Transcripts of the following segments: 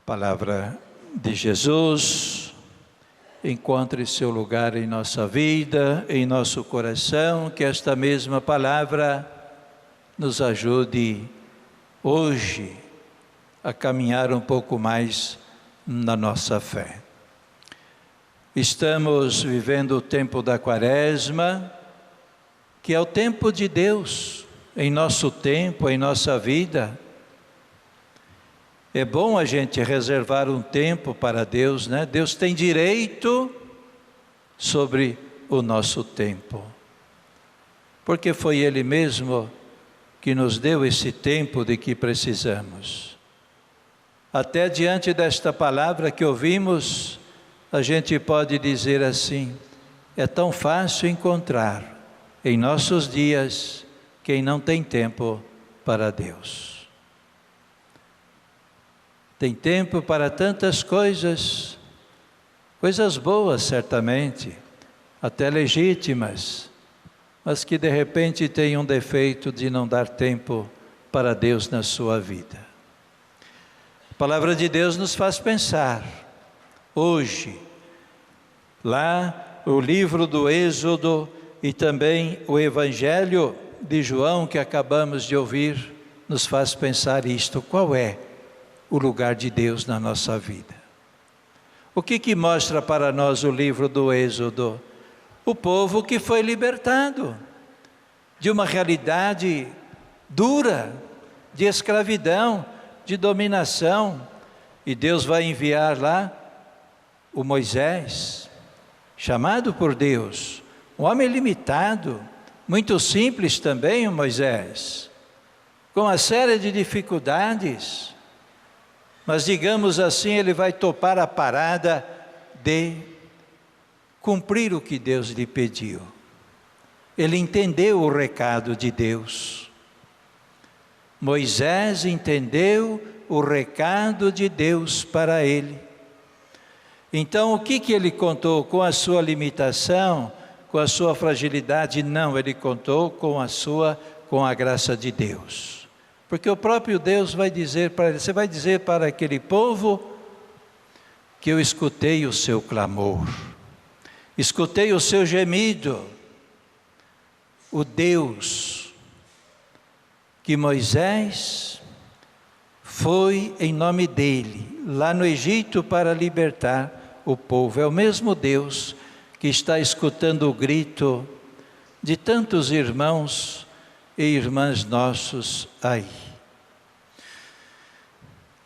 Palavra de Jesus, encontre seu lugar em nossa vida, em nosso coração, que esta mesma palavra nos ajude hoje a caminhar um pouco mais na nossa fé. Estamos vivendo o tempo da Quaresma, que é o tempo de Deus, em nosso tempo, em nossa vida. É bom a gente reservar um tempo para Deus, né? Deus tem direito sobre o nosso tempo, porque foi Ele mesmo que nos deu esse tempo de que precisamos. Até diante desta palavra que ouvimos, a gente pode dizer assim: é tão fácil encontrar em nossos dias quem não tem tempo para Deus. Tem tempo para tantas coisas, coisas boas certamente, até legítimas, mas que de repente têm um defeito de não dar tempo para Deus na sua vida. A palavra de Deus nos faz pensar, hoje, lá o livro do Êxodo e também o Evangelho de João que acabamos de ouvir, nos faz pensar isto: qual é o lugar de Deus na nossa vida? O que mostra para nós o livro do Êxodo? O povo que foi libertado de uma realidade dura, de escravidão, de dominação, e Deus vai enviar lá o Moisés, chamado por Deus, um homem limitado, muito simples também o Moisés, com uma série de dificuldades, mas digamos assim, ele vai topar a parada de cumprir o que Deus lhe pediu. Ele entendeu o recado de Deus. Moisés entendeu o recado de Deus para ele. Então o que ele contou com a sua limitação, com a sua fragilidade? Não, ele contou com a graça de Deus. Porque o próprio Deus vai dizer para ele: você vai dizer para aquele povo que eu escutei o seu clamor, escutei o seu gemido. O Deus que Moisés foi em nome dele, lá no Egito para libertar o povo, é o mesmo Deus que está escutando o grito de tantos irmãos e irmãs nossos aí.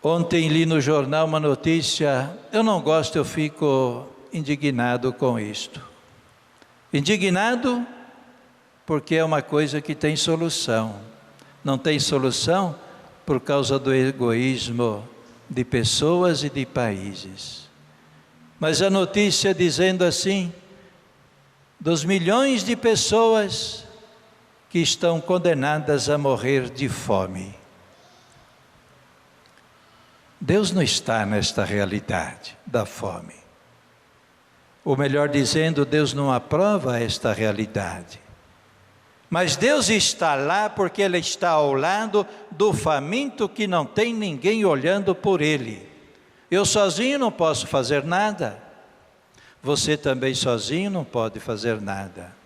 Ontem li no jornal uma notícia, eu não gosto, eu fico indignado com isto. Indignado porque é uma coisa que tem solução. Não tem solução por causa do egoísmo de pessoas e de países. Mas a notícia dizendo assim, dos milhões de pessoas que estão condenadas a morrer de fome. Deus não está nesta realidade da fome. Ou melhor dizendo, Deus não aprova esta realidade. Mas Deus está lá porque Ele está ao lado do faminto que não tem ninguém olhando por ele. Eu sozinho não posso fazer nada. Você também sozinho não pode fazer nada.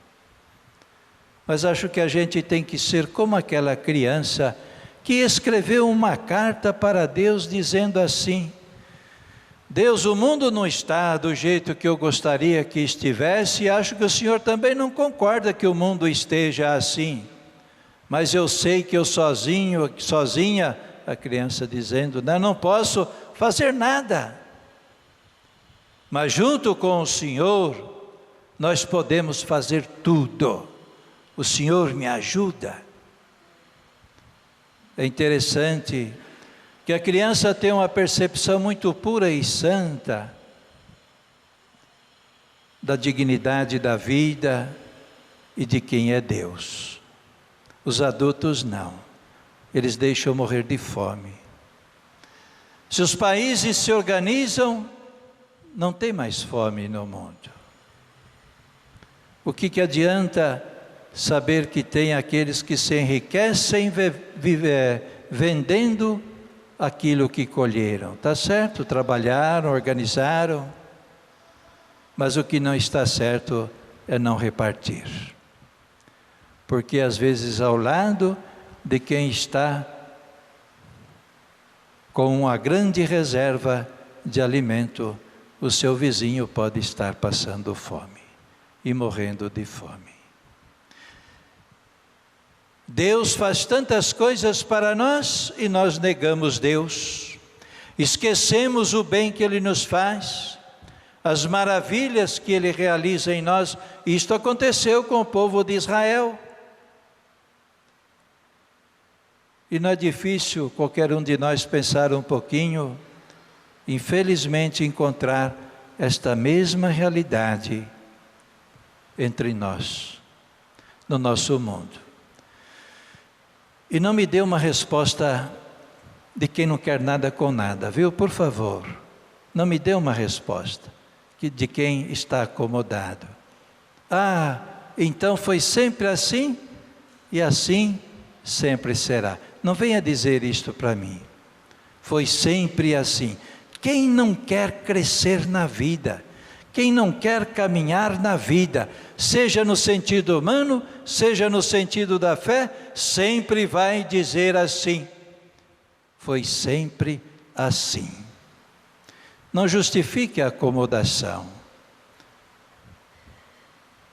Mas acho que a gente tem que ser como aquela criança que escreveu uma carta para Deus dizendo assim: Deus, o mundo não está do jeito que eu gostaria que estivesse, e acho que o Senhor também não concorda que o mundo esteja assim. Mas eu sei que eu sozinha, a criança dizendo, não posso fazer nada. Mas junto com o Senhor, nós podemos fazer tudo. O Senhor me ajuda. É interessante que a criança tem uma percepção muito pura e santa da dignidade da vida e de quem é Deus. Os adultos não, eles deixam morrer de fome. Se os países se organizam, não tem mais fome no mundo. O que adianta saber que tem aqueles que se enriquecem vendendo aquilo que colheram. Está certo, trabalharam, organizaram, mas o que não está certo é não repartir. Porque às vezes ao lado de quem está com uma grande reserva de alimento, o seu vizinho pode estar passando fome e morrendo de fome. Deus faz tantas coisas para nós e nós negamos Deus. Esquecemos o bem que Ele nos faz, as maravilhas que Ele realiza em nós. Isto aconteceu com o povo de Israel. E não é difícil qualquer um de nós pensar um pouquinho, infelizmente encontrar esta mesma realidade entre nós, no nosso mundo. E não me dê uma resposta de quem não quer nada com nada, viu? Por favor, não me dê uma resposta de quem está acomodado. Ah, então foi sempre assim e assim sempre será. Não venha dizer isto para mim. Foi sempre assim. Quem não quer crescer na vida, quem não quer caminhar na vida, seja no sentido humano, seja no sentido da fé, sempre vai dizer assim. Foi sempre assim. Não justifique a acomodação.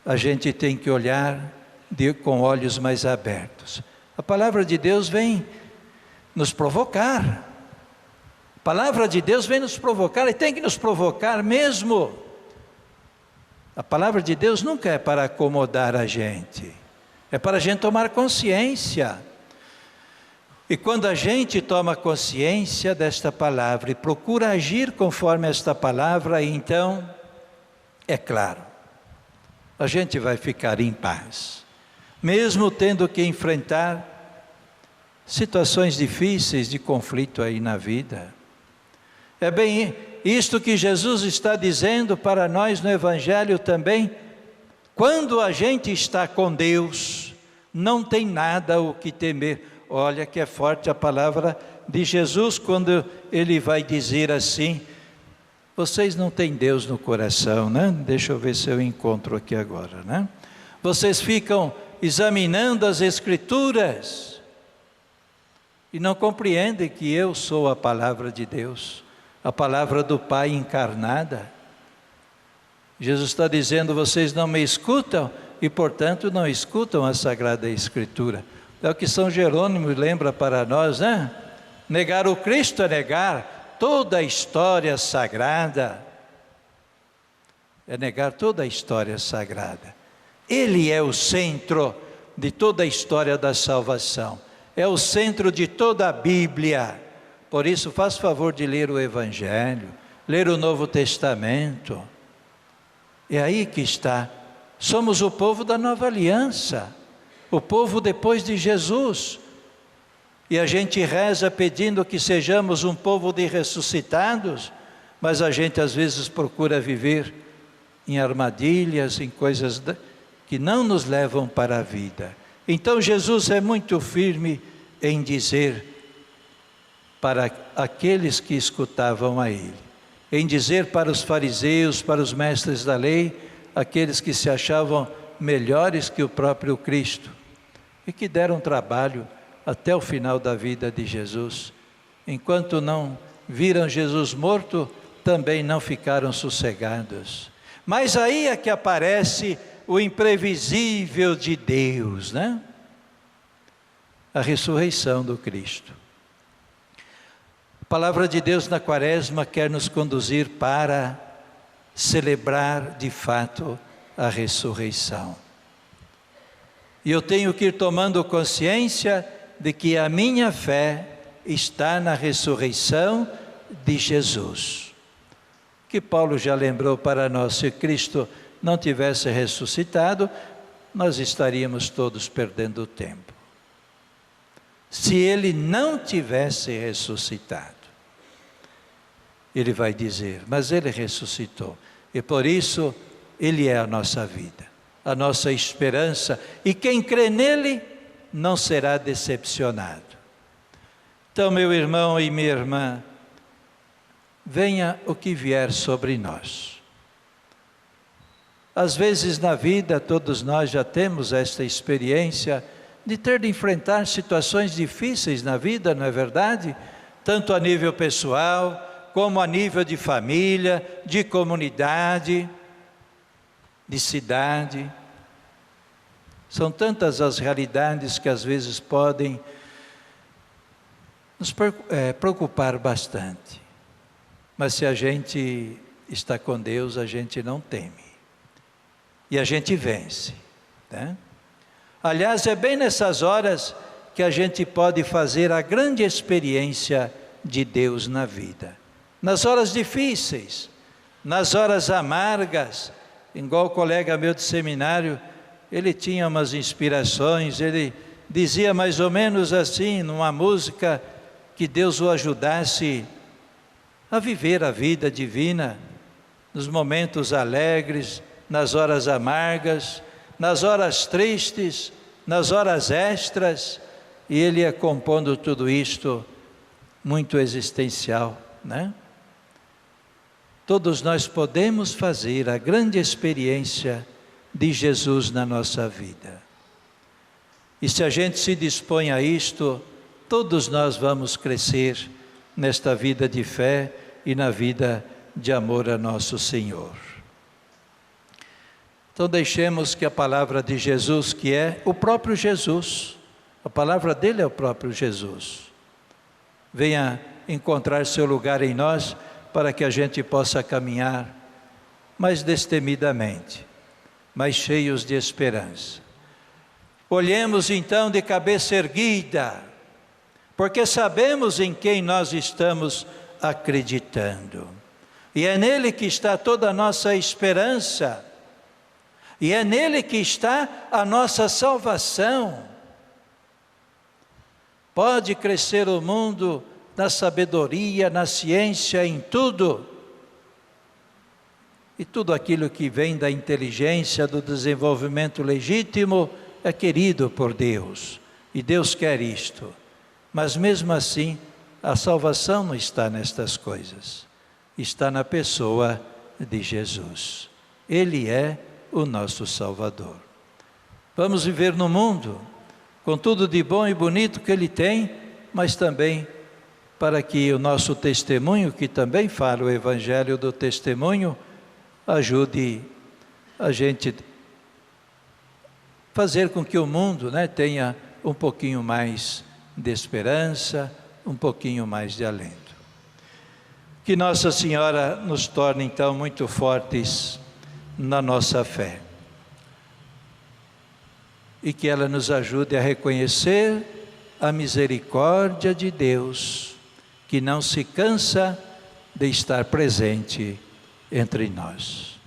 A gente tem que olhar com olhos mais abertos. A palavra de Deus vem nos provocar. A palavra de Deus vem nos provocar e tem que nos provocar mesmo. A palavra de Deus nunca é para acomodar a gente, é para a gente tomar consciência. E quando a gente toma consciência desta palavra e procura agir conforme esta palavra, então, é claro, a gente vai ficar em paz, mesmo tendo que enfrentar situações difíceis de conflito aí na vida. É bem isto que Jesus está dizendo para nós no Evangelho também. Quando a gente está com Deus, não tem nada o que temer. Olha que é forte a palavra de Jesus quando Ele vai dizer assim, vocês não têm Deus no coração, né? Deixa eu ver se eu encontro aqui agora, né? Vocês ficam examinando as Escrituras e não compreendem que eu sou a palavra de Deus, a palavra do Pai encarnada. Jesus está dizendo, vocês não me escutam e portanto não escutam a Sagrada Escritura. É o que São Jerônimo lembra para nós, né? Negar o Cristo é negar toda a história sagrada. É negar toda a história sagrada. Ele é o centro de toda a história da salvação. É o centro de toda a Bíblia. Por isso, faz favor de ler o Evangelho, ler o Novo Testamento. É aí que está. Somos o povo da nova aliança, o povo depois de Jesus. E a gente reza pedindo que sejamos um povo de ressuscitados, mas a gente às vezes procura viver em armadilhas, em coisas que não nos levam para a vida. Então Jesus é muito firme em dizer para aqueles que escutavam a Ele, em dizer para os fariseus, para os mestres da lei, aqueles que se achavam melhores que o próprio Cristo, e que deram trabalho até o final da vida de Jesus. Enquanto não viram Jesus morto, também não ficaram sossegados. Mas aí é que aparece o imprevisível de Deus, né? A ressurreição do Cristo. A palavra de Deus na Quaresma quer nos conduzir para celebrar de fato a ressurreição. E eu tenho que ir tomando consciência de que a minha fé está na ressurreição de Jesus. Que Paulo já lembrou para nós, se Cristo não tivesse ressuscitado, nós estaríamos todos perdendo tempo. Se Ele não tivesse ressuscitado, Ele vai dizer, mas Ele ressuscitou. E por isso, Ele é a nossa vida, a nossa esperança. E quem crê nele, não será decepcionado. Então, meu irmão e minha irmã, venha o que vier sobre nós. Às vezes na vida, todos nós já temos esta experiência de ter de enfrentar situações difíceis na vida, não é verdade? Tanto a nível pessoal, como a nível de família, de comunidade, de cidade. São tantas as realidades que às vezes podem nos preocupar bastante. Mas se a gente está com Deus, a gente não teme. E a gente vence, né? Aliás, é bem nessas horas que a gente pode fazer a grande experiência de Deus na vida. Nas horas difíceis, nas horas amargas, igual o colega meu de seminário, ele tinha umas inspirações, ele dizia mais ou menos assim, numa música, que Deus o ajudasse a viver a vida divina, nos momentos alegres, nas horas amargas, nas horas tristes, nas horas extras, e ele ia compondo tudo isto muito existencial, né? Todos nós podemos fazer a grande experiência de Jesus na nossa vida. E se a gente se dispõe a isto, todos nós vamos crescer nesta vida de fé e na vida de amor a nosso Senhor. Então deixemos que a palavra de Jesus, que é o próprio Jesus, a palavra dele é o próprio Jesus, venha encontrar seu lugar em nós, para que a gente possa caminhar mais destemidamente, mais cheios de esperança. Olhemos então de cabeça erguida, porque sabemos em quem nós estamos acreditando. E é nele que está toda a nossa esperança. E é nele que está a nossa salvação. Pode crescer o mundo na sabedoria, na ciência, em tudo. E tudo aquilo que vem da inteligência, do desenvolvimento legítimo, é querido por Deus. E Deus quer isto. Mas mesmo assim, a salvação não está nestas coisas. Está na pessoa de Jesus. Ele é o nosso Salvador. Vamos viver no mundo, com tudo de bom e bonito que Ele tem, mas também para que o nosso testemunho, que também fala o Evangelho do testemunho, ajude a gente fazer com que o mundo, né, tenha um pouquinho mais de esperança, um pouquinho mais de alento. Que Nossa Senhora nos torne então muito fortes na nossa fé. E que ela nos ajude a reconhecer a misericórdia de Deus, que não se cansa de estar presente entre nós.